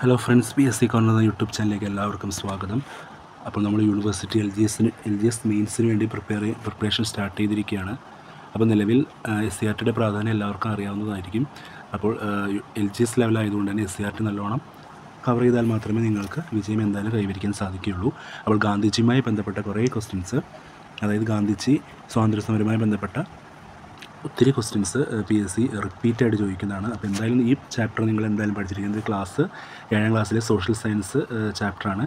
Hello friends, PSC corner എന്ന YouTube ചാനലിലേക്ക് എല്ലാവർക്കും സ്വാഗതം. അപ്പോൾ നമ്മൾ യൂണിവേഴ്സിറ്റി LGS മെയിൻസിന് വേണ്ടി പ്രിപ്പറേഷൻ സ്റ്റാർട്ട് ചെയ്തിരിക്കുകയാണ്. അപ്പോൾ നിലവിൽ SCRTയുടെ പ്രാധാന്യം എല്ലാവർക്കും അറിയാവുന്നതായിരിക്കും. അപ്പോൾ LGS ലെവലായതുകൊണ്ട് തന്നെ SCRT നല്ലോണം കവർ ചെയ്താൽ മാത്രമേ നിങ്ങൾക്ക് വിജയം എന്തായാലും കൈവരിക്കാൻ സാധിക്കുകയുള്ളൂ. അപ്പോൾ ഗാന്ധിജിയുമായി ബന്ധപ്പെട്ട കുറേ ക്വസ്റ്റ്യൻസ്, അതായത് ഗാന്ധിജി സ്വാതന്ത്ര്യ സമരവുമായി ബന്ധപ്പെട്ട ഒത്തിരി ക്വസ്റ്റ്യൻസ് PSC റിപ്പീറ്റായിട്ട് ചോദിക്കുന്നതാണ്. അപ്പോൾ എന്തായാലും ഈ ചാപ്റ്റർ നിങ്ങൾ എന്തായാലും പഠിച്ചിരിക്കുന്നത്. ക്ലാസ് 7ാം ക്ലാസ്സിലെ സോഷ്യൽ സയൻസ് ചാപ്റ്ററാണ്,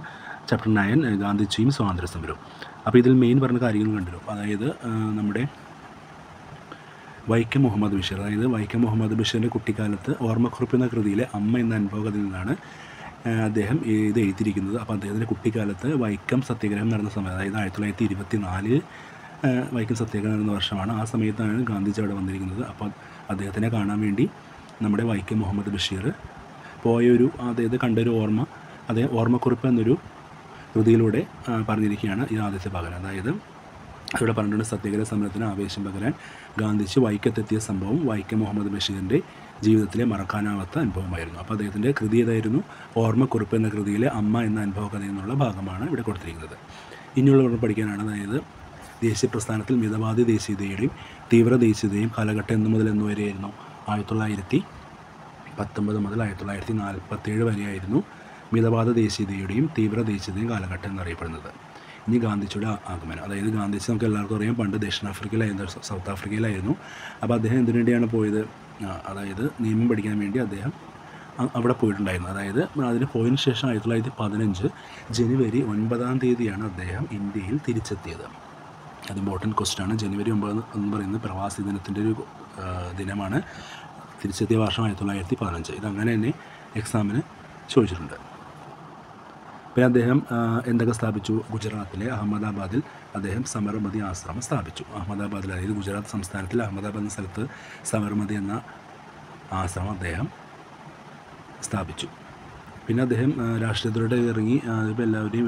ചാപ്റ്റർ 9, ഗാന്ധിജിയും സ്വാതന്ത്ര്യ സമരവും. അപ്പോൾ ഇതിൽ മെയിൻ പറഞ്ഞ കാര്യങ്ങൾ കണ്ടുവരും. അതായത് നമ്മുടെ വൈക്കം മുഹമ്മദ് ബഷീർ, അതായത് വൈക്കം മുഹമ്മദ് ബഷീറിൻ്റെ കുട്ടിക്കാലത്ത് ഓർമ്മക്കുറിപ്പ് എന്ന കൃതിയിലെ അമ്മ എന്ന അനുഭവത്തിൽ നിന്നാണ് അദ്ദേഹം ഇത് എഴുതിയിരിക്കുന്നത്. അപ്പോൾ അദ്ദേഹത്തിൻ്റെ കുട്ടിക്കാലത്ത് വൈക്കം സത്യാഗ്രഹം നടന്ന സമയം, അതായത് 1924 വൈക്കം സത്യാഗ്രഹം നടന്ന വർഷമാണ്. ആ സമയത്താണ് ഗാന്ധിജി അവിടെ വന്നിരിക്കുന്നത്. അപ്പോൾ അദ്ദേഹത്തിനെ കാണാൻ വേണ്ടി നമ്മുടെ വൈക്കം മുഹമ്മദ് ബഷീർ അദ്ദേഹത്തെ കണ്ടൊരു അദ്ദേഹം ഓർമ്മക്കുറിപ്പ് എന്നൊരു കൃതിയിലൂടെ പറഞ്ഞിരിക്കുകയാണ് ഈ ആദ്യത്തെ ഭാഗം. അതായത് ഇവിടെ പറഞ്ഞിട്ടുണ്ട്, സത്യാഗ്രഹ സമരത്തിന് ആവേശം പകരാൻ ഗാന്ധിജി വൈക്കത്തെത്തിയ സംഭവം വൈക്കം മുഹമ്മദ് ബഷീറിൻ്റെ ജീവിതത്തിലെ മറക്കാനാവാത്ത അനുഭവമായിരുന്നു. അപ്പോൾ അദ്ദേഹത്തിൻ്റെ കൃതി ഏതായിരുന്നു? ഓർമ്മക്കുറിപ്പ് എന്ന കൃതിയിലെ അമ്മ എന്ന അനുഭവ കഥയിൽ നിന്നുള്ള ഭാഗമാണ് ഇവിടെ കൊടുത്തിരിക്കുന്നത്. ഇനിയുള്ള പഠിക്കാനാണ്. അതായത് ദേശീയ പ്രസ്ഥാനത്തിൽ മിതവാദി ദേശീയതയുടെയും തീവ്ര ദേശീയതയും കാലഘട്ടം എന്നു മുതൽ എന്നുവരെയായിരുന്നു? 1919 മുതൽ 1947 വരെയായിരുന്നു മിതവാദ ദേശീയതയുടെയും തീവ്ര ദേശീയതയും കാലഘട്ടം എന്നറിയപ്പെടുന്നത്. ഇനി ഗാന്ധിജിയുടെ ആഗമനം. അതായത് ഗാന്ധിജി നമുക്ക് എല്ലാവർക്കും അറിയാം, പണ്ട് ദക്ഷിണാഫ്രിക്കയിലായിരുന്നു, സൗത്ത് ആഫ്രിക്കയിലായിരുന്നു. അപ്പോൾ അദ്ദേഹം എന്തിനു വേണ്ടിയാണ് പോയത്? അതായത് നിയമം പഠിക്കാൻ വേണ്ടി അദ്ദേഹം അവിടെ പോയിട്ടുണ്ടായിരുന്നു. അതായത് അതിന് പോയതിനു ശേഷം 1915 ജനുവരി 9 അദ്ദേഹം ഇന്ത്യയിൽ തിരിച്ചെത്തിയത്. അത് ഇമ്പോർട്ടൻറ്റ് ക്വസ്റ്റ്യനാണ്. ജനുവരി 9 എന്ന് പറയുന്നത് പ്രവാസി ദിനത്തിൻ്റെ ഒരു ദിനമാണ്. തിരിച്ചെത്തിയ വർഷം 1915. ഇതങ്ങനെ തന്നെ എക്സാമിന് ചോദിച്ചിട്ടുണ്ട്. പിന്നെ അദ്ദേഹം എന്തൊക്കെ സ്ഥാപിച്ചു? ഗുജറാത്തിലെ അഹമ്മദാബാദിൽ അദ്ദേഹം സബർമതി ആശ്രമം സ്ഥാപിച്ചു. അഹമ്മദാബാദിൽ, അതായത് ഗുജറാത്ത് സംസ്ഥാനത്തിൽ അഹമ്മദാബാദ് എന്ന സ്ഥലത്ത് സബർമതി എന്ന ആശ്രമം അദ്ദേഹം സ്ഥാപിച്ചു. പിന്നെ അദ്ദേഹം രാഷ്ട്രീയത്തിലൂടെ ഇറങ്ങി. അതിപ്പോൾ എല്ലാവരെയും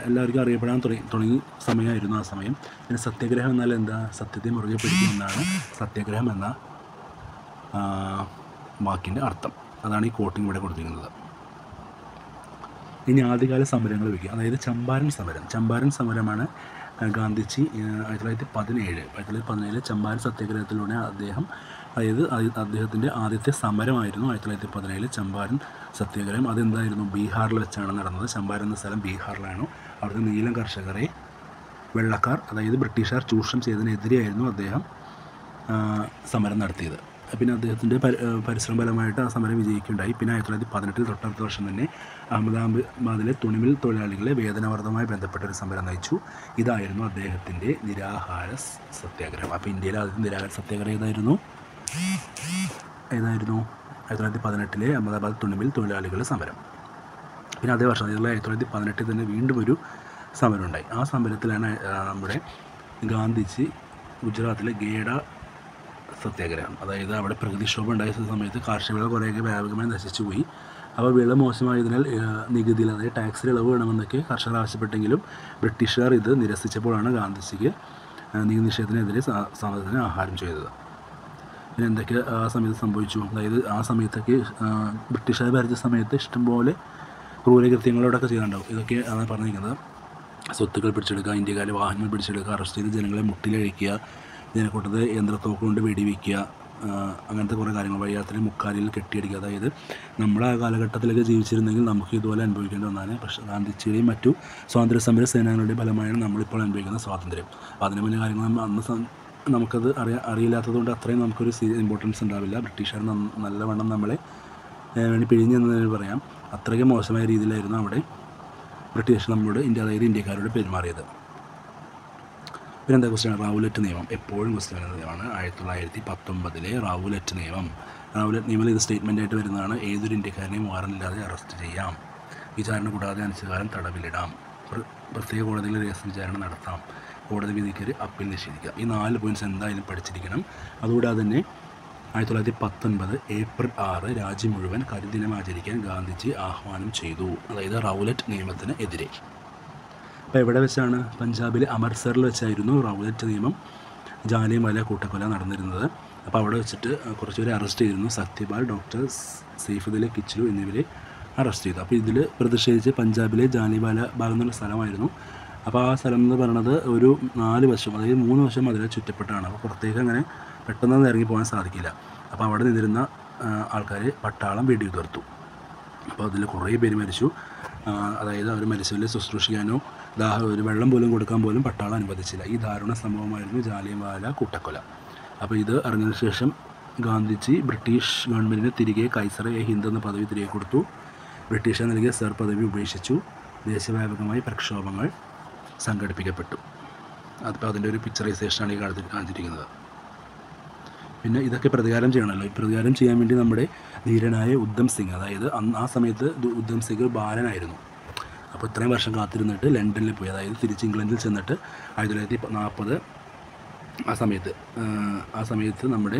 എല്ലാവർക്കും അറിയപ്പെടാൻ തുടങ്ങി സമയമായിരുന്നു ആ സമയം. പിന്നെ സത്യാഗ്രഹം എന്നാൽ എന്താ? സത്യത്തെ മുറുകെ പിടിക്കുക എന്നാണ് സത്യാഗ്രഹം എന്ന വാക്കിൻ്റെ അർത്ഥം. അതാണ് ഈ കോട്ടിങ് ഇവിടെ കൊടുത്തിരിക്കുന്നത്. ഇനി ആദ്യകാല സമരങ്ങൾ വയ്ക്കുക. അതായത് ചമ്പാരൻ സമരമാണ് ഗാന്ധിജി 1917 ചമ്പാരൻ സത്യാഗ്രഹത്തിലൂടെ അദ്ദേഹത്തിൻ്റെ ആദ്യത്തെ സമരമായിരുന്നു 1917 ചമ്പാരൻ സത്യാഗ്രഹം. അതെന്തായിരുന്നു? ബീഹാറിൽ വെച്ചാണ് നടന്നത്. ചമ്പാരൻ എന്ന സ്ഥലം ബീഹാറിലാണ്. അവിടുത്തെ നീലം കർഷകരെ വെള്ളക്കാർ, അതായത് ബ്രിട്ടീഷുകാർ ചൂഷണം ചെയ്തതിനെതിരെയായിരുന്നു അദ്ദേഹം സമരം നടത്തിയത്. പിന്നെ അദ്ദേഹത്തിൻ്റെ പരിശ്രമ ഫലമായിട്ട് ആ സമരം വിജയിക്കുകയുണ്ടായി. പിന്നെ 1918 തൊട്ടടുത്ത വർഷം തന്നെ അഹമ്മദാബാദിലെ തുണിമിൽ തൊഴിലാളികളെ വേതനവർദ്ധനവുമായി ബന്ധപ്പെട്ട ഒരു സമരം നയിച്ചു. ഇതായിരുന്നു അദ്ദേഹത്തിൻ്റെ നിരാഹാര സത്യാഗ്രഹം. അപ്പോൾ ഇന്ത്യയിലെ ആദ്യത്തെ നിരാഹാര സത്യാഗ്രഹം ഏതായിരുന്നു? 1918 അഹമ്മദാബാദ് തുണിമിൽ തൊഴിലാളികളുടെ സമരം. പിന്നെ അതേ വർഷം 1918 തന്നെ വീണ്ടും ഒരു സമരം ഉണ്ടായി. ആ സമരത്തിലാണ് നമ്മുടെ ഗാന്ധിജി ഗുജറാത്തിലെ ഗേഡ സത്യാഗ്രഹം, അതായത് അവിടെ പ്രകൃതിക്ഷോഭം ഉണ്ടായ സമയത്ത് കാർഷിക വിള കുറേയൊക്കെ വ്യാപകമായി നശിച്ചു പോയി. അപ്പോൾ വിള മോശമായതിനാൽ നികുതിയിൽ, അതായത് ടാക്സിൽ ഇളവ് വേണമെന്നൊക്കെ കർഷകർ ആവശ്യപ്പെട്ടെങ്കിലും ബ്രിട്ടീഷുകാർ ഇത് നിരസിച്ചപ്പോഴാണ് ഗാന്ധിജിക്ക് നികുതി നിഷേധത്തിനെതിരെ സമരത്തിന് ആഹ്വാനം ചെയ്തത്. പിന്നെ എന്തൊക്കെ ആ സമയത്ത് സംഭവിച്ചു? അതായത് ആ സമയത്തൊക്കെ ബ്രിട്ടീഷുകാർ ഭരിച്ച സമയത്ത് ഇഷ്ടംപോലെ ക്രൂരകൃത്യങ്ങളോടൊക്കെ ചെയ്തിട്ടുണ്ടാവും. ഇതൊക്കെ ആണ് പറഞ്ഞിരിക്കുന്നത്. സ്വത്തുക്കൾ പിടിച്ചെടുക്കുക, ഇന്ത്യക്കാരെ വാഹനങ്ങൾ പിടിച്ചെടുക്കുക, അറസ്റ്റ് ചെയ്ത് ജനങ്ങളെ മുട്ടിലഴിക്കുക, ഇതിനെക്കൂട്ടത് യന്ത്രത്തോക്ക് കൊണ്ട് വെടിവെക്കുക, അങ്ങനത്തെ കുറേ കാര്യങ്ങൾ. വഴിയാത്രയിൽ മുക്കാലിൽ കെട്ടിയടിക്കുക. അതായത് നമ്മൾ ആ കാലഘട്ടത്തിലൊക്കെ ജീവിച്ചിരുന്നെങ്കിൽ നമുക്ക് ഇതുപോലെ അനുഭവിക്കേണ്ടി വന്നാണ്. പക്ഷേ ഗാന്ധിജിയുടെയും മറ്റു സ്വാതന്ത്ര്യ സമര സേനാനികളുടെയും ഫലമായാണ് നമ്മളിപ്പോൾ അനുഭവിക്കുന്ന സ്വാതന്ത്ര്യം. അപ്പോൾ അതിന് മുന്നേ കാര്യങ്ങൾ അന്ന് നമുക്കത് അറിയില്ലാത്തതുകൊണ്ട് അത്രയും നമുക്കൊരു ഇമ്പോർട്ടൻസ് ഉണ്ടാവില്ല. ബ്രിട്ടീഷുകാർ നല്ലവണ്ണം നമ്മളെ വേണ്ടി പിഴിഞ്ഞെന്ന് പറയാം. അത്രയ്ക്ക് മോശമായ രീതിയിലായിരുന്നു അവിടെ ബ്രിട്ടീഷ് നമ്മളോട് ഇന്ത്യക്കാരോട് പെരുമാറിയത്. പിന്നെ എന്താ ക്വസ്റ്റ്യൻ? റൗലറ്റ് നിയമം എപ്പോഴും ക്വസ്റ്റ്യൻ വരുന്ന നിയമമാണ്. 1919 റൗലറ്റ് നിയമം. ഇത് സ്റ്റേറ്റ്മെൻറ്റായിട്ട് വരുന്നതാണ്. ഏതൊരു ഇന്ത്യക്കാരനെയും വാറന്റില്ലാതെ അറസ്റ്റ് ചെയ്യാം, വിചാരണ കൂടാതെ അനിശ്ചിതകാലം തടവിലിടാം, പ്രത്യേക കോടതിയിൽ രഹസ്യ വിചാരണ നടത്താം, കോടതി വിധിക്കൊരു അപ്പീൽ നിഷേധിക്കാം. ഈ 4 പോയിൻറ്റ്സ് എന്തായാലും പഠിച്ചിരിക്കണം. അതുകൂടാതെ തന്നെ 1919 ഏപ്രിൽ 6 രാജ്യം മുഴുവൻ കരിദിനം ആചരിക്കാൻ ഗാന്ധിജി ആഹ്വാനം ചെയ്തു. അതായത് റൗലറ്റ് നിയമത്തിന് എതിരെ. അപ്പോൾ എവിടെ വെച്ചാണ്? പഞ്ചാബിലെ അമൃത്സറിൽ വെച്ചായിരുന്നു റൗലറ്റ് നിയമം, ജാലിയൻവാല കൂട്ടക്കൊല നടന്നിരുന്നത്. അപ്പോൾ അവിടെ വെച്ചിട്ട് കുറച്ചുപേരെ അറസ്റ്റ് ചെയ്തിരുന്നു. സത്യപാൽ, ഡോക്ടർ സെയ്ഫുദ്ദീൻ കിച്ലു എന്നിവരെ അറസ്റ്റ് ചെയ്തു. അപ്പോൾ ഇതിൽ പ്രതിഷേധിച്ച് പഞ്ചാബിലെ ജാലിയൻവാല ബാഗ് എന്നുള്ള സ്ഥലമായിരുന്നു. അപ്പോൾ ആ സ്ഥലം എന്ന് പറയുന്നത് ഒരു 4 വശം, അതായത് 3 വശം അതിൽ ചുറ്റപ്പെട്ടാണ്. അപ്പോൾ പുറത്തേക്ക് അങ്ങനെ പെട്ടെന്ന് ഇറങ്ങി പോകാൻ സാധിക്കില്ല. അപ്പോൾ അവിടെ നിന്നിരുന്ന ആൾക്കാർ പട്ടാളം വെടിയുതിർത്തു. അപ്പോൾ അതിൽ കുറേ പേര് മരിച്ചു. അതായത് അവർ മരിച്ചവരെ ശുശ്രൂഷിക്കാനോ ഒരു വെള്ളം പോലും കൊടുക്കാൻ പോലും പട്ടാളം അനുവദിച്ചില്ല. ഈ ദാരുണ സംഭവമായിരുന്നു ജാലിയൻവാല കൂട്ടക്കൊല. അപ്പോൾ ഇത് അറിഞ്ഞതിന് ശേഷം ഗാന്ധിജി ബ്രിട്ടീഷ് ഗവൺമെൻറ്റിന് തിരികെ കൈസർ-എ-ഹിന്ദ് എന്ന പദവി തിരികെ കൊടുത്തു. ബ്രിട്ടീഷ് നൽകിയ സർ പദവി ഉപേക്ഷിച്ചു. ദേശവ്യാപകമായി പ്രക്ഷോഭങ്ങൾ സംഘടിപ്പിക്കപ്പെട്ടു. അതിപ്പോൾ അതിൻ്റെ ഒരു പിക്ചറൈസേഷനാണ് ഈ കാണിച്ചിരിക്കുന്നത്. പിന്നെ ഇതൊക്കെ പ്രതികാരം ചെയ്യണമല്ലോ. ഈ പ്രതികാരം ചെയ്യാൻ വേണ്ടി നമ്മുടെ ധീരനായ ഉദ്ധം സിംഗ്, അതായത് ആ സമയത്ത് ഉദ്ധം സിംഗ് ബാലനായിരുന്നു. അപ്പോൾ ഇത്രയും വർഷം കാത്തിരുന്നിട്ട് ലണ്ടനിൽ പോയി, അതായത് തിരിച്ച് ഇംഗ്ലണ്ടിൽ ചെന്നിട്ട് 1940 ആ സമയത്ത് നമ്മുടെ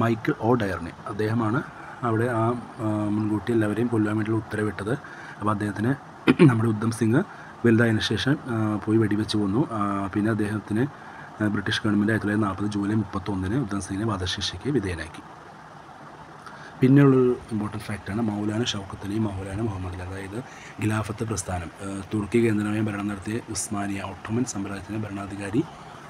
മൈക്കിൾ ഒ ഡയർണി, അദ്ദേഹമാണ് അവിടെ മുൻകൂട്ടി എല്ലാവരെയും കൊല്ലാൻ വേണ്ടിയുള്ള ഉത്തരവിട്ടത്. അപ്പോൾ അദ്ദേഹത്തിന് നമ്മുടെ ഉദ്ധം സിംഗ് വലുതായതിനു ശേഷം പോയി വെടിവെച്ച് കൊന്നു. പിന്നെ അദ്ദേഹത്തിന് ബ്രിട്ടീഷ് ഗവൺമെൻറ് 1940 ജൂലൈ 31 ഉദ്ധം സിംഗിനെ വധശിക്ഷയ്ക്ക് വിധേയനാക്കി. പിന്നെയുള്ളൊരു ഇമ്പോർട്ടൻറ്റ് ഫാക്റ്റാണ് മൗലാന ഷൗക്കത്ത് അലി, മൗലാന മുഹമ്മദ് അലി. അതായത് ഖിലാഫത്ത് പ്രസ്ഥാനം തുർക്കി കേന്ദ്രമായി ഭരണം നടത്തിയ ഉസ്മാനിയ ഒട്ടോമൻ സാമ്രാജ്യത്തിൻ്റെ ഭരണാധികാരി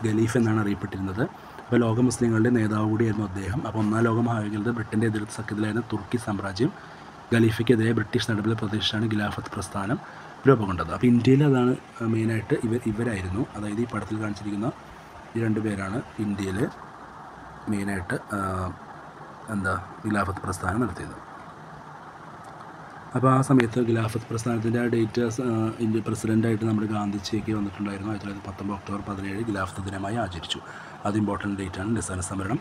ഖലീഫ് എന്നാണ് അറിയപ്പെട്ടിരുന്നത്. അപ്പോൾ ലോക മുസ്ലിങ്ങളുടെ നേതാവ് കൂടിയായിരുന്നു അദ്ദേഹം. അപ്പോൾ ഒന്നാം ലോക മഹായുദ്ധത്തിൽ ബ്രിട്ടൻ്റെ എതിർത്ത് സഖ്യത്തിലായിരുന്ന തുർക്കി സാമ്രാജ്യം ഖലീഫയ്ക്കെതിരെ ബ്രിട്ടീഷ് നടപടി പ്രതീക്ഷിച്ചാണ് ഖിലാഫത്ത് പ്രസ്ഥാനം രൂപം കൊണ്ടത്. അപ്പോൾ ഇന്ത്യയിൽ അതാണ് മെയിനായിട്ട് ഇവരായിരുന്നു. അതായത് ഈ പടത്തിൽ കാണിച്ചിരിക്കുന്ന ഈ 2 പേരാണ് ഇന്ത്യയിൽ മെയിനായിട്ട് ഖിലാഫത്ത് പ്രസ്ഥാനം നടത്തിയത്. അപ്പോൾ ആ സമയത്ത് ഖിലാഫത്ത് പ്രസ്ഥാനത്തിൻ്റെ ആ ഡേറ്റ് ഇന്ത്യ പ്രസിഡൻ്റായിട്ട് നമ്മുടെ ഗാന്ധിജിയൊക്കെ വന്നിട്ടുണ്ടായിരുന്നു. 1919 ഒക്ടോബർ 17 ഖിലാഫത്ത് ദിനമായി ആചരിച്ചു. അത് ഇമ്പോർട്ടൻ്റ് ഡേറ്റാണ്. നിസ്സാര സമരം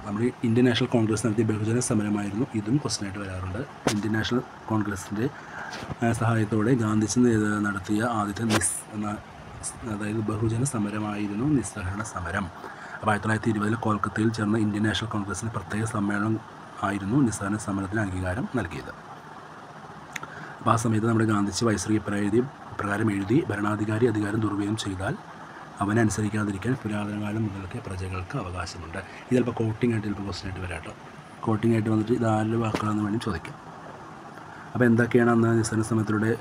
നമ്മുടെ ഇന്ത്യൻ നാഷണൽ കോൺഗ്രസ് നടത്തിയ ബഹുജന സമരമായിരുന്നു. ഇതും ക്വസ്റ്റനായിട്ട് വരാറുണ്ട്. ഇന്ത്യൻ നാഷണൽ കോൺഗ്രസിൻ്റെ സഹായത്തോടെ ഗാന്ധിജി നടത്തിയ ആദ്യത്തെ അതായത് ബഹുജന സമരമായിരുന്നു നിസ്സഹകരണ സമരം. അപ്പോൾ 1920 കൊൽക്കത്തയിൽ ചേർന്ന ഇന്ത്യൻ നാഷണൽ കോൺഗ്രസിൻ്റെ പ്രത്യേക സമ്മേളനം ആയിരുന്നു നിസ്സഹകരണ സമരത്തിന് അംഗീകാരം നൽകിയത്. അപ്പോൾ ആ സമയത്ത് നമ്മുടെ ഗാന്ധിജി വൈസ്രോയി പ്രകാരം എഴുതി, ഭരണാധികാരി അധികാരം ദുർവ്യയം ചെയ്താൽ അവനെ അനുസരിക്കാതിരിക്കാൻ പുരാതനകാലം മുതൽക്ക് പ്രജകൾക്ക് അവകാശമുണ്ട്. ഇത് ചിലപ്പോൾ കോട്ടിംഗ് ആയിട്ട് ചിലപ്പോൾ ക്വസ്റ്റനായിട്ട് വരാട്ടോ. കോട്ടിംഗ് ആയിട്ട് വന്നിട്ട് ഇത് ആരുടെ വാക്കുകളെന്ന് വേണ്ടി ചോദിക്കാം. അപ്പോൾ എന്തൊക്കെയാണ് അന്ന് നിസ്സഹകരണ സമരത്തിലൂടെ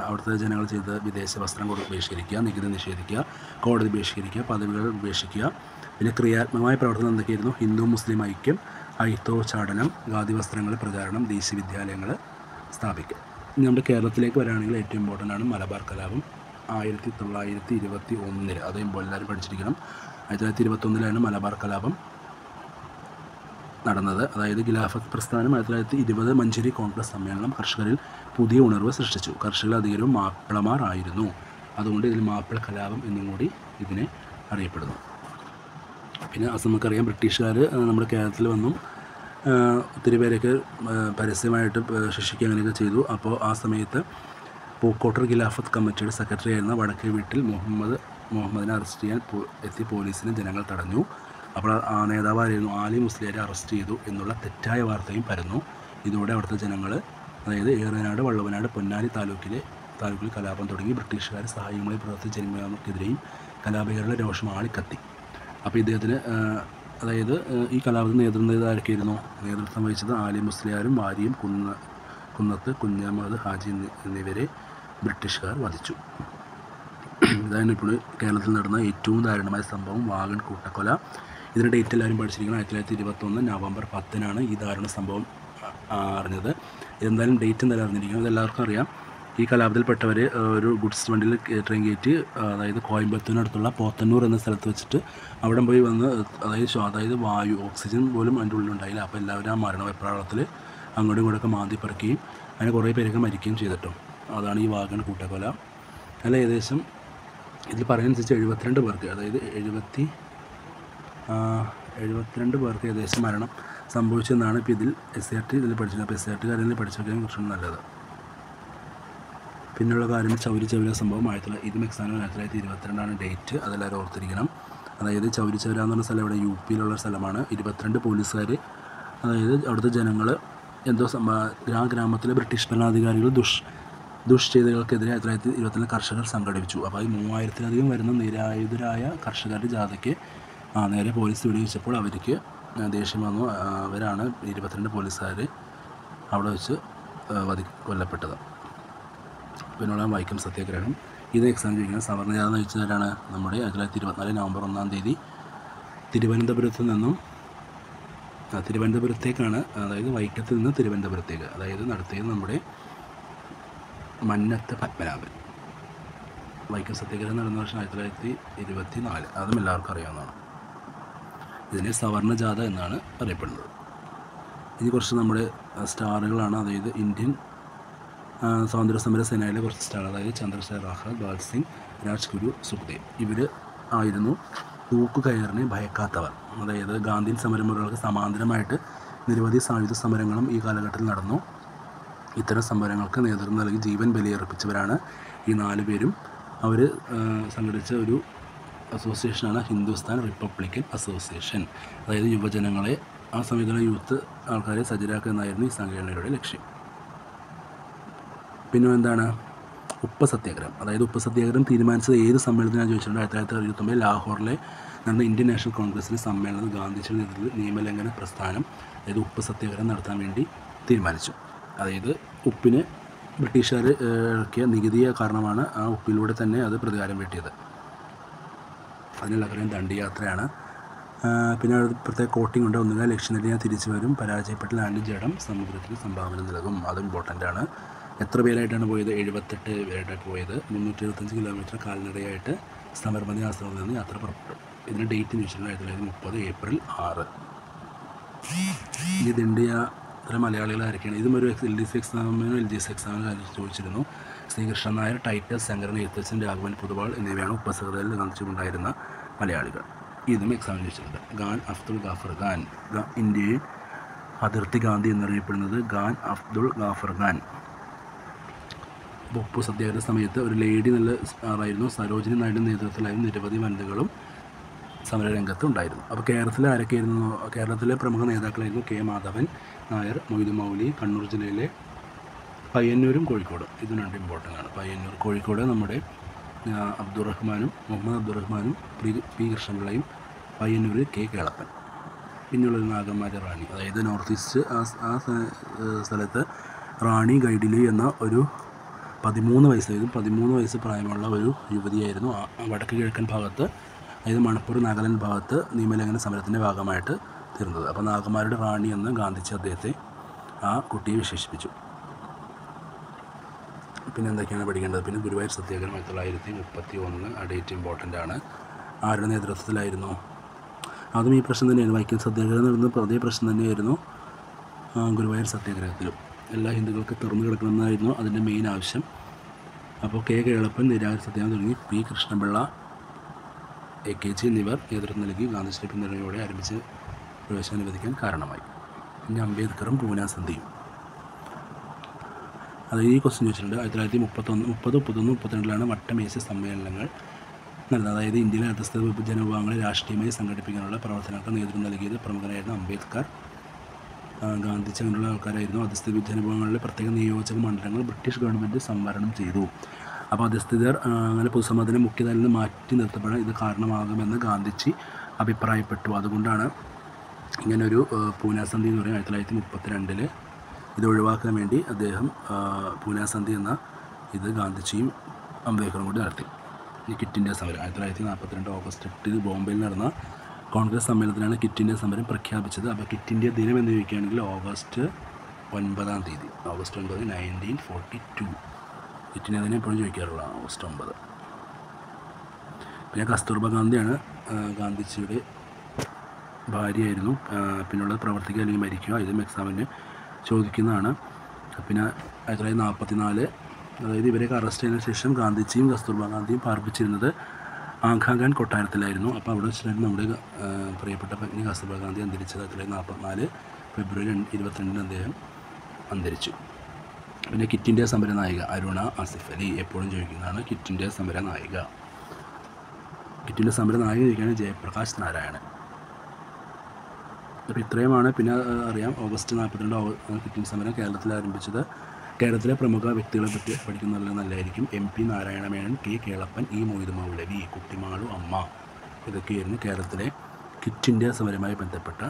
അവിടുത്തെ ജനങ്ങൾ ചെയ്ത് വിദേശ വസ്ത്രം ബഹിഷ്കരിക്കുക, നികുതി നിഷേധിക്കുക, കോടതി ബഹിഷ്കരിക്കുക, പദവികൾ ഉപേക്ഷിക്കുക. പിന്നെ ക്രിയാത്മകമായ പ്രവർത്തനം എന്തൊക്കെയായിരുന്നു? ഹിന്ദു മുസ്ലിം ഐക്യം, അയിത്തോച്ചാടനം, ഖാദി വസ്ത്രങ്ങളുടെ പ്രചാരണം, ദേശീയ വിദ്യാലയങ്ങൾ സ്ഥാപിക്കുക. ഇനി നമ്മുടെ കേരളത്തിലേക്ക് വരികയാണെങ്കിൽ ഏറ്റവും ഇമ്പോർട്ടൻ്റ് ആണ് മലബാർ കലാപം 1921. അതും എല്ലാവരും പഠിച്ചിരിക്കണം. 1921 മലബാർ കലാപം നടന്നത്. അതായത് ഖിലാഫത്ത് പ്രസ്ഥാനം 1920 മഞ്ചേരി കോൺഗ്രസ് സമ്മേളനം കർഷകരിൽ പുതിയ ഉണർവ് സൃഷ്ടിച്ചു. കർഷകർ അധികവും മാപ്പിളമാർ ആയിരുന്നു. അതുകൊണ്ട് ഇതിൽ മാപ്പിള കലാപം എന്നും കൂടി ഇതിനെ അറിയപ്പെടുന്നു. പിന്നെ നമുക്കറിയാം ബ്രിട്ടീഷുകാർ നമ്മുടെ കേരളത്തിൽ വന്നും ഒത്തിരി പേരൊക്കെ പരസ്യമായിട്ട് ശിക്ഷിക്കുക അങ്ങനെയൊക്കെ ചെയ്തു. അപ്പോൾ ആ സമയത്ത് പൂക്കോട്ടൂർ ഖിലാഫത്ത് കമ്മിറ്റിയുടെ സെക്രട്ടറി ആയിരുന്ന വടക്കേ വീട്ടിൽ മുഹമ്മദിനെ അറസ്റ്റ് ചെയ്യാൻ എത്തി പോലീസിനെ ജനങ്ങൾ തടഞ്ഞു. അപ്പോൾ ആ നേതാവായിരുന്നു ആലി മുസ്ലിയാരെ അറസ്റ്റ് ചെയ്തു എന്നുള്ള തെറ്റായ വാർത്തയും പരന്നു. ഇതോടെ അവിടുത്തെ ജനങ്ങൾ, അതായത് ഏറനാട്, വള്ളുവനാട്, പൊന്നാനി താലൂക്കിൽ കലാപം തുടങ്ങി. ബ്രിട്ടീഷുകാർ സഹായങ്ങളെ പ്രവർത്തിച്ച ജനങ്ങൾക്കെതിരെയും കലാപകാരുടെ രോഷം ആളിക്കത്തി. അപ്പോൾ ഇദ്ദേഹത്തിന് അതായത് ഈ കലാപത്തിന് നേതൃത്വം വഹിച്ചത് ആലി മുസ്ലിയാരും വാരിയും കുന്നത്ത് കുഞ്ഞഹമ്മദ് ഹാജി എന്നിവരെ ബ്രിട്ടീഷുകാർ വധിച്ചു. ഇതാണ് ഇപ്പോൾ കേരളത്തിൽ നടന്ന ഏറ്റവും ദാരുണമായ സംഭവം, വാഗൺ കൂട്ടക്കൊല. ഇതിൻ്റെ ഡേറ്റ് എല്ലാവരും പഠിച്ചിരിക്കണം. 1921 നവംബർ 10 ഈ ദാരുണ സംഭവം അറിഞ്ഞത്. എന്തായാലും ഡേറ്റ് എന്തായാലും അറിഞ്ഞിരിക്കണം. ഇതെല്ലാവർക്കും അറിയാം. ഈ കലാപത്തിൽപ്പെട്ടവർ ഒരു ഗുഡ്സ് വണ്ടിയിൽ ട്രെയിൻ കയറ്റി, അതായത് കോയമ്പത്തൂരിനടുത്തുള്ള പോത്തന്നൂർ എന്ന സ്ഥലത്ത് വെച്ചിട്ട് അവിടെ പോയി വന്ന്, അതായത് വായു, ഓക്സിജൻ പോലും അതിൻ്റെ ഉള്ളിലുണ്ടായില്ല. അപ്പോൾ എല്ലാവരും ആ മരണവെപ്രാളത്തിൽ അങ്ങോട്ടും ഇങ്ങോട്ടൊക്കെ മാന്തി പറിക്കുകയും അങ്ങനെ കുറേ പേരൊക്കെ മരിക്കുകയും ചെയ്തിട്ടും. അതാണ് ഈ വാഗൺ കൂട്ടക്കൊല. അല്ല ഏകദേശം ഇതിൽ പറയുന്നതനുസരിച്ച് 72 പേർക്ക്, അതായത് 72 പേർക്ക് ഏകദേശം മരണം സംഭവിച്ചെന്നാണ് ഇപ്പോൾ ഇതിൽ SRT ഇതിൽ പഠിച്ചത്. അപ്പോൾ SRT കാര്യങ്ങളിൽ പഠിച്ചൊക്കെ കുറച്ചും നല്ലത്. പിന്നെയുള്ള കാര്യം ചൗരി ചൗര സംഭവം ഇതും എക്സാമിന് 1922 ഡേറ്റ്. അതെല്ലാവരും ഓർത്തിരിക്കണം. അതായത് ചൗരി ചൗര എന്ന് പറഞ്ഞ സ്ഥലം ഇവിടെ UP-യിലുള്ള സ്ഥലമാണ്. 22 പോലീസുകാർ, അതായത് അവിടുത്തെ ജനങ്ങൾ ഗ്രാമത്തിലെ ബ്രിട്ടീഷ് ഭരണാധികാരികൾ ദുഷ്ചെയ്തികൾക്കെതിരെ 1922 കർഷകർ സംഘടിപ്പിച്ചു. അപ്പോൾ ഈ 3000-ലധികം വരുന്ന നിരായുധരായ കർഷകരുടെ ജാഥയ്ക്ക് നേരെ പോലീസ് വെടിവെച്ചപ്പോൾ അവർക്ക് ദേഷ്യം വന്നു. അവരാണ് 22 പോലീസുകാർ അവിടെ വെച്ച് കൊല്ലപ്പെട്ടത്. പിന്നുള്ള വൈക്കം സത്യാഗ്രഹം. ഇത് എക്സാം ചോദിക്കുന്നത് സവർണ്ണ ജാഥ നയിച്ചവരാണ് നമ്മുടെ 1924 നവംബർ 1-ാം തീയതി തിരുവനന്തപുരത്ത് നിന്നും തിരുവനന്തപുരത്തേക്കാണ്, അതായത് വൈക്കത്തിൽ നിന്ന് തിരുവനന്തപുരത്തേക്ക്, അതായത് നടത്തിയത് നമ്മുടെ മന്നത്ത് പത്മനാഭൻ. വൈക്കം സത്യാഗ്രഹം നടന്ന വർഷം 1924, അതും എല്ലാവർക്കും അറിയാവുന്നതാണ്. ഇതിനെ സവർണ്ണ ജാഥ എന്നാണ് അറിയപ്പെടുന്നത്. ഇനി കുറച്ച് നമ്മുടെ സ്റ്റാറുകളാണ്, അതായത് ഇന്ത്യൻ സ്വാതന്ത്ര്യ സമര സേനയിലെ കുറച്ച് സ്റ്റാർ, അതായത് ചന്ദ്രശേഖർ ആസാദ്, ഭഗത് സിംഗ്, രാജ്ഗുരു, സുഖ്ദേവ്. ഇവർ ആയിരുന്നു തൂക്കുകയറിനെ ഭയക്കാത്തവർ. അതായത് ഗാന്ധി സമരമുറകൾക്ക് സമാന്തരമായിട്ട് നിരവധി സായുധ സമരങ്ങളും ഈ കാലഘട്ടത്തിൽ നടന്നു. ഇത്തരം സമരങ്ങൾക്ക് നേതൃത്വം നൽകി ജീവൻ ബലിയർപ്പിച്ചവരാണ് ഈ 4 പേരും. അവർ സംഘടിച്ച ഒരു അസോസിയേഷനാണ് ഹിന്ദുസ്ഥാൻ റിപ്പബ്ലിക്കൻ അസോസിയേഷൻ. അതായത് യുവജനങ്ങളെ, ആ സമയത്തുള്ള യൂത്ത് ആൾക്കാരെ സജ്ജരാക്കുക എന്നായിരുന്നു ഈ സംഘടനയുടെ ലക്ഷ്യം. പിന്നെ എന്താണ് ഉപ്പ് സത്യാഗ്രഹം? അതായത് ഉപ്പ് സത്യാഗ്രഹം തീരുമാനിച്ചത് ഏത് സമ്മേളനത്തിനാണ് ചോദിച്ചിട്ടുണ്ട്? 1929 ലാഹോറിലെ നടന്ന ഇന്ത്യൻ നാഷണൽ കോൺഗ്രസിലെ സമ്മേളനം ഗാന്ധിജിയുടെ നേതൃത്വത്തിൽ നിയമലംഘന പ്രസ്ഥാനം, അതായത് ഉപ്പ് സത്യാഗ്രഹം നടത്താൻ വേണ്ടി തീരുമാനിച്ചു. അതായത് ഉപ്പിന് ബ്രിട്ടീഷുകാർ ഇറക്കിയ നികുതിയെ കാരണമാണ് ആ ഉപ്പിലൂടെ തന്നെ അത് പ്രതികാരം വീട്ടിയത്. അതിനുള്ള കാര്യം ദണ്ഡിയാത്രയാണ്. പിന്നെ അത് പ്രത്യേക കോട്ടിംഗ് ഉണ്ട്. ഒന്നുകിൽ ലക്ഷ്യം നേടി ഞാൻ തിരിച്ചു വരും, പരാജയപ്പെട്ട ലാൻഡ് ജഡം സമുദ്രത്തിൽ സംഭാവന നൽകും. അതും ഇമ്പോർട്ടൻ്റ് ആണ്. എത്ര പേരായിട്ടാണ് പോയത്? 78 പേരായിട്ടാണ് പോയത്. 325 കിലോമീറ്റർ കാൽനടയായിട്ട് സബർമതി ആശ്രമത്തിൽ നിന്ന് യാത്ര പുറപ്പെട്ടു. ഇതിന് ഡേറ്റ് ചോദിച്ചിട്ടുണ്ട് 1930 ഏപ്രിൽ 6. ഈ ദണ്ഡിയാത്ര മലയാളികൾ ആരൊക്കെയാണ്? ഇതും ഒരു LDC എക്സാമിനും LGS എക്സാമിനും ചോദിച്ചിരുന്നു. ശ്രീകൃഷ്ണൻ നായർ, ടൈറ്റസ്, ശങ്കരൻ എഴുത്തച്ഛൻ, രാഘവൻ പൊതുവാൾ എന്നിവയാണ് ഉപസഹൃദയിൽ കാണിച്ചുകൊണ്ടായിരുന്ന മലയാളികൾ. ഇതും എക്സാമിന് ചോദിച്ചിട്ടുണ്ട്. ഖാൻ അബ്ദുൾ ഗാഫർ ഖാൻ, ഇന്ത്യയിൽ അതിർത്തി ഗാന്ധി എന്നറിയപ്പെടുന്നത് ഖാൻ അബ്ദുൾ ഗാഫർ ഖാൻ. ഉപ്പു സത്യാഗ്രഹ സമയത്ത് ഒരു ലേഡി നല്ല ആളായിരുന്നു, സരോജിനി നായിഡു നേതൃത്വത്തിലായിരുന്നു നിരവധി വനിതകളും സമരരംഗത്ത് ഉണ്ടായിരുന്നു. അപ്പോൾ കേരളത്തിലെ ആരൊക്കെയായിരുന്നു? കേരളത്തിലെ പ്രമുഖ നേതാക്കളായിരുന്നു K. മാധവൻ നായർ, മൊയ്തു മൗലി. കണ്ണൂർ ജില്ലയിലെ പയ്യന്നൂരും കോഴിക്കോടും, ഇത് രണ്ട് ഇമ്പോർട്ടൻ്റ് ആണ്. പയ്യന്നൂർ കോഴിക്കോട് നമ്മുടെ മുഹമ്മദ് അബ്ദുറഹ്മാനും പി കൃഷ്ണപിള്ളയും. പയ്യന്നൂർ K. കേളപ്പൻ. പിന്നെയുള്ളത് നാഗന്മാരെ റാണി, അതായത് നോർത്ത് ഈസ്റ്റ് ആ സ്ഥലത്ത് റാണി ഗൈഡിലി എന്ന ഒരു 13 വയസ്സ് പ്രായമുള്ള ഒരു യുവതിയായിരുന്നു. വടക്ക് കിഴക്കൻ ഭാഗത്ത്, അതായത് മണിപ്പൂർ, നാഗാലാൻഡ് ഭാഗത്ത് നിയമലംഘന സമരത്തിൻ്റെ ഭാഗമായിട്ട് തീർന്നത്. അപ്പോൾ നാഗന്മാരുടെ റാണി എന്ന് ഗാന്ധിജി അദ്ദേഹത്തെ, ആ കുട്ടിയെ വിശേഷിപ്പിച്ചു. പിന്നെ എന്തൊക്കെയാണ് പഠിക്കേണ്ടത്? പിന്നെ ഗുരുവായൂർ സത്യാഗ്രഹം 1931, ആ ഡേറ്റ് ഇമ്പോർട്ടൻ്റ് ആണ്. ആരുടെ നേതൃത്വത്തിലായിരുന്നു? അതും ഈ പ്രശ്നം തന്നെയായിരുന്നു. വൈക്കം സത്യാഗ്രഹം നടന്നത് അതേ പ്രശ്നം തന്നെയായിരുന്നു ഗുരുവായൂർ സത്യാഗ്രഹത്തിലും. എല്ലാ ഹിന്ദുക്കൾക്കും തുറന്നു കിടക്കണമെന്നായിരുന്നു അതിൻ്റെ മെയിൻ ആവശ്യം. അപ്പോൾ K. കേളപ്പൻ നിരാഹാര സത്യാഗ്രഹം തുടങ്ങി. പി കൃഷ്ണപിള്ള, AKG എന്നിവർ നേതൃത്വം നൽകി ഗാന്ധിജിയുടെ പിന്തുണയോടെ ആരംഭിച്ച് പ്രവേശനം അനുവദിക്കാൻ കാരണമായി. പിന്നെ അംബേദ്കറും പൂന സന്ധിയും. അത് ഈ ക്വസ്റ്റ്യൻ ചോദിച്ചിട്ടുണ്ട്. 1930, 31, 32 വട്ടമേശ സമ്മേളനങ്ങൾ നടന്നത്. അതായത് ഇന്ത്യയിലെ അധസ്ഥിത ജനവിഭാഗങ്ങളെ രാഷ്ട്രീയമായി സംഘടിപ്പിക്കാനുള്ള പ്രവർത്തനങ്ങൾക്ക് നേതൃത്വം നൽകിയത് പ്രമുഖരായിരുന്ന അംബേദ്കർ, ഗാന്ധിജി അങ്ങനെയുള്ള ആൾക്കാരായിരുന്നു. അധസ്ഥിത ജനവിഭാഗങ്ങളിലെ പ്രത്യേക നിയോജക മണ്ഡലങ്ങൾ ബ്രിട്ടീഷ് ഗവൺമെൻറ് സംവരണം ചെയ്തു. അപ്പോൾ അധസ്ഥിതർ അങ്ങനെ പൊതുസമ്മതിനെ മുഖ്യധാരയിൽ നിന്ന് മാറ്റി നിർത്തപ്പെടാൻ ഇത് കാരണമാകുമെന്ന് ഗാന്ധിജി അഭിപ്രായപ്പെട്ടു. അതുകൊണ്ടാണ് ഇങ്ങനൊരു പൂനാസന്ധി എന്ന് പറയുന്നത് 1932 ഇത് ഒഴിവാക്കാൻ വേണ്ടി അദ്ദേഹം പൂനാസന്ധി എന്ന ഇത് ഗാന്ധിജിയും അംബേദ്കറും കൂടി നടത്തി. ഈ ക്വിറ്റ് ഇന്ത്യ സമരം 1942 ഓഗസ്റ്റ് 8 ബോംബെയിൽ നടന്ന കോൺഗ്രസ് സമ്മേളനത്തിലാണ് ക്വിറ്റ് ഇന്ത്യ സമരം പ്രഖ്യാപിച്ചത്. അപ്പോൾ ക്വിറ്റ് ഇന്ത്യ ദിനം എന്ന് ചോദിക്കുകയാണെങ്കിൽ ഓഗസ്റ്റ് 9-ാം തീയതി, ഓഗസ്റ്റ് 9, 1942. ക്വിറ്റ് ഇന്ത്യ ദിനം എപ്പോഴും ചോദിക്കാറുള്ള ഓഗസ്റ്റ് 9. പിന്നെ കസ്തൂർബ ഗാന്ധിയാണ് ഗാന്ധിജിയുടെ ഭാര്യയായിരുന്നു. പിന്നുള്ളത് പ്രവർത്തിക്കുക അല്ലെങ്കിൽ മരിക്കുക, ഇതും എക്സാമിന് ചോദിക്കുന്നതാണ്. പിന്നെ 1944, അതായത് ഇവരെയൊക്കെ അറസ്റ്റ് ചെയ്തതിനു ശേഷം ഗാന്ധിജിയും കസ്തൂർബ ഗാന്ധിയും പാർപ്പിച്ചിരുന്നത് ആഘാഖാൻ കൊട്ടാരത്തിലായിരുന്നു. അപ്പോൾ അവിടെ വെച്ചിട്ടായിരുന്നു നമ്മുടെ പ്രിയപ്പെട്ട പത്നി കസ്തൂർബ ഗാന്ധി അന്തരിച്ചത്. 1944 ഫെബ്രുവരി 22 അദ്ദേഹം അന്തരിച്ചു. പിന്നെ ക്വിറ്റ് ഇന്ത്യ സമര നായിക അരുണ ആസിഫ് അലി, എപ്പോഴും ചോദിക്കുന്നതാണ് ക്വിറ്റ് ഇന്ത്യ സമര നായിക. ക്വിറ്റ് ഇന്ത്യ സമര നായിക ചോദിക്കുകയാണ് ജയപ്രകാശ് നാരായണൻ. അപ്പോൾ ഇത്രയുമാണ്. പിന്നെ അറിയാം ഓഗസ്റ്റ് 42 ക്വിറ്റ് ഇന്ത്യ സമരം കേരളത്തിൽ ആരംഭിച്ചത്. കേരളത്തിലെ പ്രമുഖ വ്യക്തികളെ പറ്റി പഠിക്കുന്നത് നല്ലതായിരിക്കും. MP Narayana Menon, K. Kelappan, E. Moidu മൗലവി, കുട്ടിമാളു അമ്മ, ഇതൊക്കെയായിരുന്നു കേരളത്തിലെ ക്വിറ്റ് ഇന്ത്യ സമരവുമായി ബന്ധപ്പെട്ട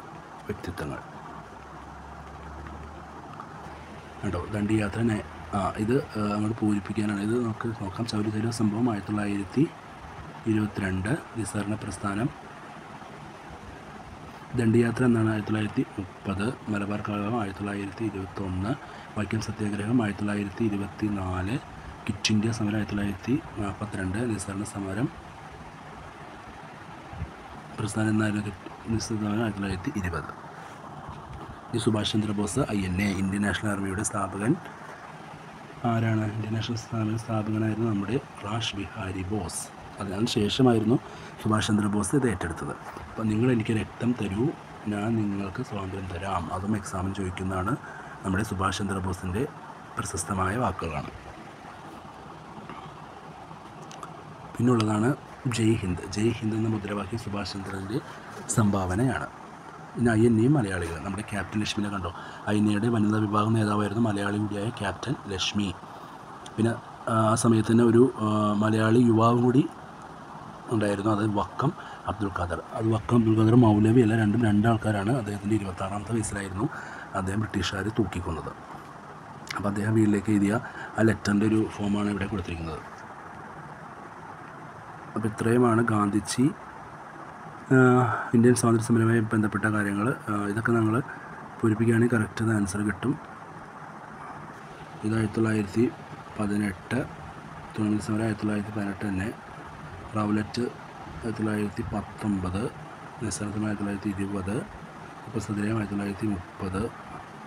വ്യക്തിത്വങ്ങൾ ഉണ്ടോ. ദണ്ഡി യാത്ര ഇത് അങ്ങോട്ട് പൂരിപ്പിക്കാനാണ്. ഇത് നമുക്ക് നോക്കാം. ചൗരിചൗര സംഭവം 1922, നിസ്സഹകരണ പ്രസ്ഥാനം. ദണ്ഡിയാത്ര എന്നാണ് 1930, മലബാർ കലാപം 1921, വൈക്കം സത്യാഗ്രഹം 1924, ക്വിറ്റ് ഇന്ത്യ സമരം 1942, നിസ്സഹകരണ സമരം പ്രസ്ഥാനം എന്നായിരുന്നു നിസ്സഹകരണ സമരം 1920. ഈ Subhash Chandrabose INA, Indian national ആർമിയുടെ സ്ഥാപകൻ ആരാണ്? ഇന്ത്യൻ നാഷണൽ സ്ഥാപകനായിരുന്നു നമ്മുടെ റാഷ് ബിഹാരി ബോസ്. അതിന് ശേഷമായിരുന്നു സുഭാഷ് ചന്ദ്രബോസ് ഇത് ഏറ്റെടുത്തത്. അപ്പോൾ നിങ്ങൾ എനിക്ക് രക്തം തരൂ, ഞാൻ നിങ്ങൾക്ക് സ്വാതന്ത്ര്യം തരാം, അതും എക്സാമിന് ചോദിക്കുന്നതാണ്. നമ്മുടെ സുഭാഷ് ചന്ദ്രബോസിൻ്റെ പ്രശസ്തമായ വാക്കുകളാണ്. പിന്നുള്ളതാണ് ജയ് ഹിന്ദ്. ജയ് ഹിന്ദ് എന്ന മുദ്രാവാക്യം സുഭാഷ് ചന്ദ്രൻ്റെ സംഭാവനയാണ്. പിന്നെ INA മലയാളികൾ. നമ്മുടെ ക്യാപ്റ്റൻ ലക്ഷ്മിനെ കണ്ടോ. INAയുടെ വനിതാ വിഭാഗം നേതാവായിരുന്നു മലയാളി കൂടിയായ ക്യാപ്റ്റൻ ലക്ഷ്മി. പിന്നെ ആ സമയത്ത് തന്നെ ഒരു മലയാളി യുവാവും കൂടി ഉണ്ടായിരുന്നു. അത് വക്കം അബ്ദുൽ ഖാദർ. വക്കം അബ്ദുൽ ഖാദർ മൗലവി അല്ല, രണ്ടും രണ്ടാൾക്കാരാണ്. അദ്ദേഹത്തിൻ്റെ 26ാമത്തെ വയസ്സിലായിരുന്നു അദ്ദേഹം ബ്രിട്ടീഷുകാർ തൂക്കിക്കൊന്നത്. അപ്പോൾ അദ്ദേഹം വീട്ടിലേക്ക് എഴുതിയ ആ ലെറ്ററിൻ്റെ ഒരു ഫോമാണ് ഇവിടെ കൊടുത്തിരിക്കുന്നത്. അപ്പോൾ ഇത്രയുമാണ് ഗാന്ധിജി ഇന്ത്യൻ സ്വാതന്ത്ര്യ സമരവുമായി ബന്ധപ്പെട്ട കാര്യങ്ങൾ. ഇതൊക്കെ നമ്മൾ പൂരിപ്പിക്കുകയാണെങ്കിൽ കറക്റ്റ് ആൻസർ കിട്ടും. ഇത് 1918, തുണിമിൽ സമരം 1918 തന്നെ, റൗലറ്റ് 1919, നിസ്സഹകരണ സമരം 1920, ഉപസദനം 1930,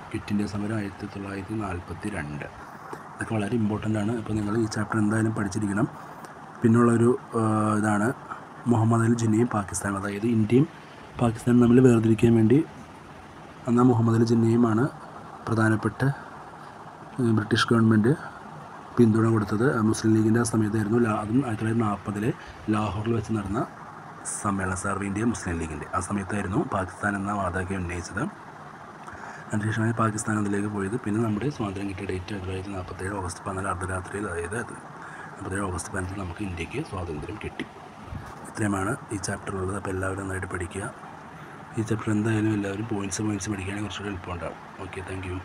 ക്വിറ്റ് ഇന്ത്യ സമരം 1942. ഇതൊക്കെ വളരെ ഇമ്പോർട്ടൻ്റ് ആണ്. അപ്പോൾ നിങ്ങൾ ഈ ചാപ്റ്റർ എന്തായാലും പഠിച്ചിരിക്കണം. പിന്നുള്ളൊരു ഇതാണ് മുഹമ്മദ് അലി ജിന്നയും പാകിസ്ഥാനും. അതായത് ഇന്ത്യയും പാകിസ്ഥാനും തമ്മിൽ വേർതിരിക്കാൻ വേണ്ടി അന്ന് മുഹമ്മദ് അലി ജിന്നയുമാണ് പ്രധാനപ്പെട്ട ബ്രിട്ടീഷ് ഗവൺമെൻറ് പിന്തുണ കൊടുത്തത്. മുസ്ലിം ലീഗിൻ്റെ ആ സമയത്തായിരുന്നു. അതും 1940 ലാഹോറിൽ വെച്ച് നടന്ന സമ്മേളനം, സർവ്വ ഇന്ത്യ മുസ്ലിം ലീഗിൻ്റെ. ആ സമയത്തായിരുന്നു പാകിസ്ഥാൻ എന്ന വാദമൊക്കെ ഉന്നയിച്ചത്. അതിനുശേഷമാണ് പാകിസ്ഥാൻ അതിലേക്ക് പോയത്. പിന്നെ നമ്മുടെ സ്വാതന്ത്ര്യം കിട്ടിയ ഡേറ്റ് 1947 ഓഗസ്റ്റ് 14 അർദ്ധരാത്രിയിൽ, അതായത് 47 ഓഗസ്റ്റ് 15 നമുക്ക് ഇന്ത്യക്ക് സ്വാതന്ത്ര്യം കിട്ടി. ഇത്രയുമാണ് ഈ ചാപ്റ്ററിലുള്ളത്. അപ്പോൾ എല്ലാവരും നന്നായിട്ട് പഠിക്കുക. ഈ ചാപ്റ്റർ എന്തായാലും എല്ലാവരും പോയിൻറ്റ്സ് പഠിക്കുകയാണെങ്കിൽ കുറച്ചുകൂടി എളുപ്പമുണ്ടാകും. Okay, thank you.